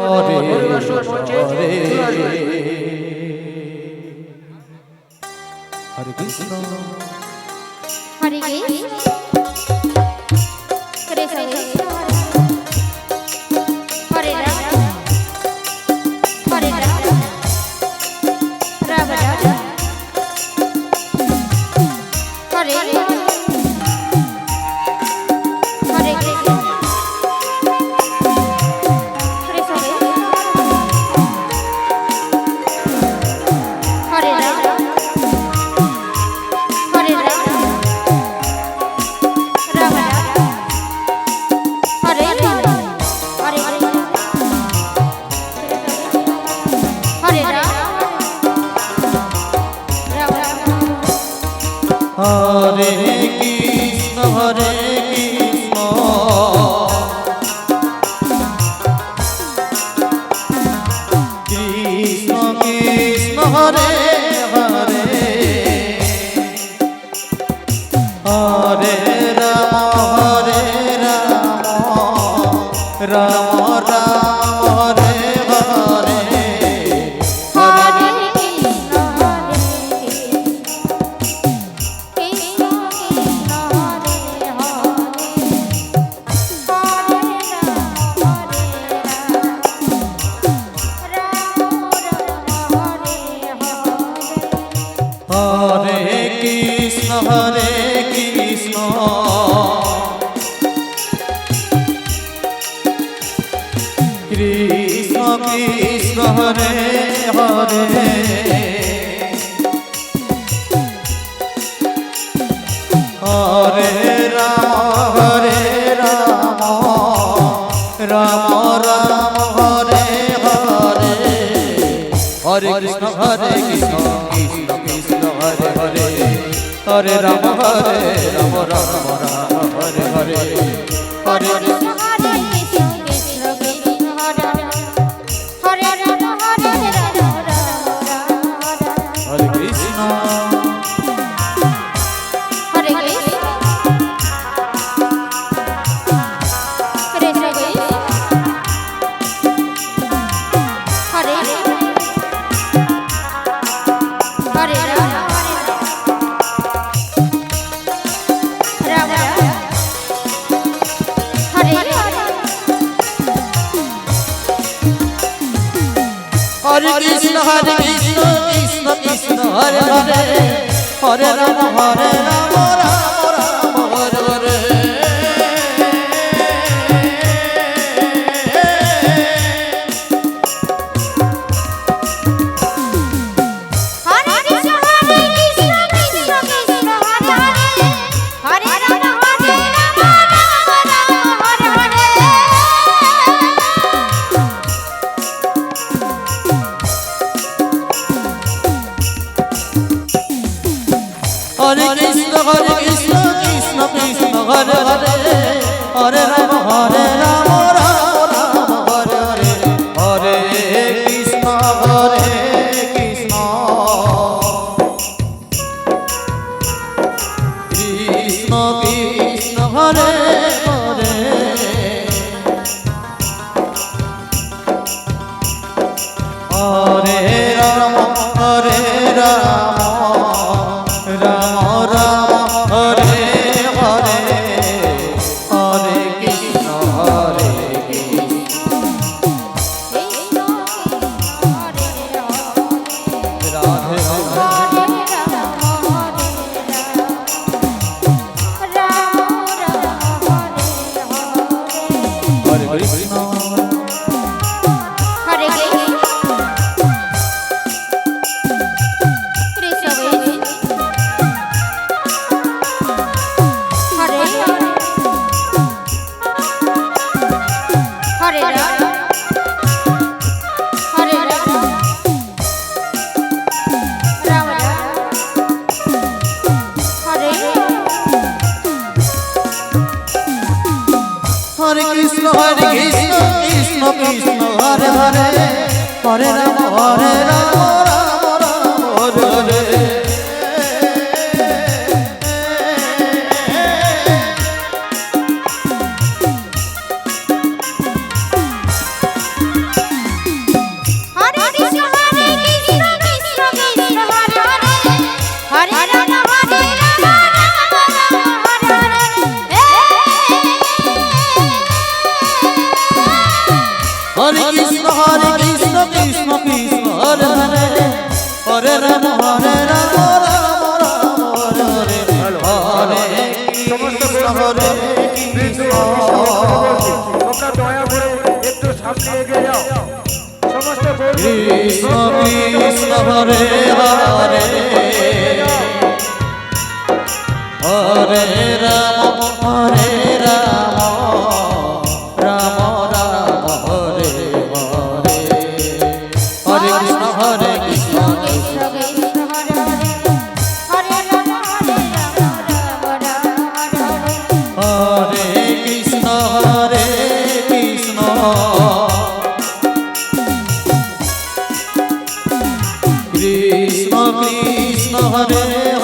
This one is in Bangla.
হরে কৃষ্ণ হরে কৃষ্ণ কৃষ্ণ কৃষ্ণ হরে রাম হরে রাম রাম রাম হরে হরে কৃষ্ণ কৃষ্ণ হরে রাম হরে রাম রাম রাম হরে হরে হরে হরে রাম রাম রাম হরে কৃষ্ণ হরে কৃষ্ণ কৃষ্ণ কৃষ্ণ হরে হরে হরে রাম রাম রাম হরে হরে হরে কৃষ্ণ হরে কৃষ্ণ কৃষ্ণ হরে হরে হরে রাম হরে হরে কৃষ্ণ হরে কৃষ্ণ কৃষ্ণ কৃষ্ণ হরে হরে হরে রাম রাম রাম হরে হরে হরে কৃষ্ণ কৃষ্ণ কৃষ্ণ হরে হরে হরে রাম রাম রাম হরে হরে হরে কৃষ্ণ হরে কৃষ্ণ কৃষ্ণ কৃষ্ণ হরে হরে রাম হরে রাম রাম রাম হরে কৃষ্ণ হরে কৃষ্ণ কৃষ্ণ কৃষ্ণ হরে হরে রাম রাম রাম হরে হরে কৃষ্ণ কৃষ্ণ কৃষ্ণ হরে হরে হরে রাম রাম রাম হরে হরে হরে কৃষ্ণ কৃষ্ণ কৃষ্ণ হরে হরে হরে রাম রাম রাম হরে হরে হরে কৃষ্ণ কৃষ্ণ কৃষ্ণ হরে হরে হরে রাম রাম রাম হরে হরে হরে কৃষ্ণ কৃষ্ণ কৃষ্ণ কৃষ্ণ হরে হরে হরে রাম রাম রাম হরে হরে হরে কৃষ্ণ কৃষ্ণ হরে রাধে রাধে হরে রাম হরে রাম রাম হরে হরে হরে কৃষ্ণ হরে কৃষ্ণ কৃষ্ণ হরে হরে রাম হরে রাম রাম রাম হরে হরে কৃষ্ণ কৃষ্ণ কৃষ্ণ হরে হরে হরে রাম রাম হরে হরে হরে কৃষ্ণ কৃষ্ণ কৃষ্ণ হরে হরে হরে রাম রাম রাম হরে হরে হরে কৃষ্ণ হরে কৃষ্ণ তোমরা দয়া করে একটু সামনে এগিয়ে যাও সমস্ত কৃষ্ণ কৃষ্ণ হরে হরে হরে রাম রাম রাম হরে হরে হরে কৃষ্ণ কৃষ্ণ কৃষ্ণ কৃষ্ণ হরে হরে হরে রাম রাম রাম হরে হরে কৃষ্ণ কৃষ্ণ কৃষ্ণ কৃষ্ণ হরে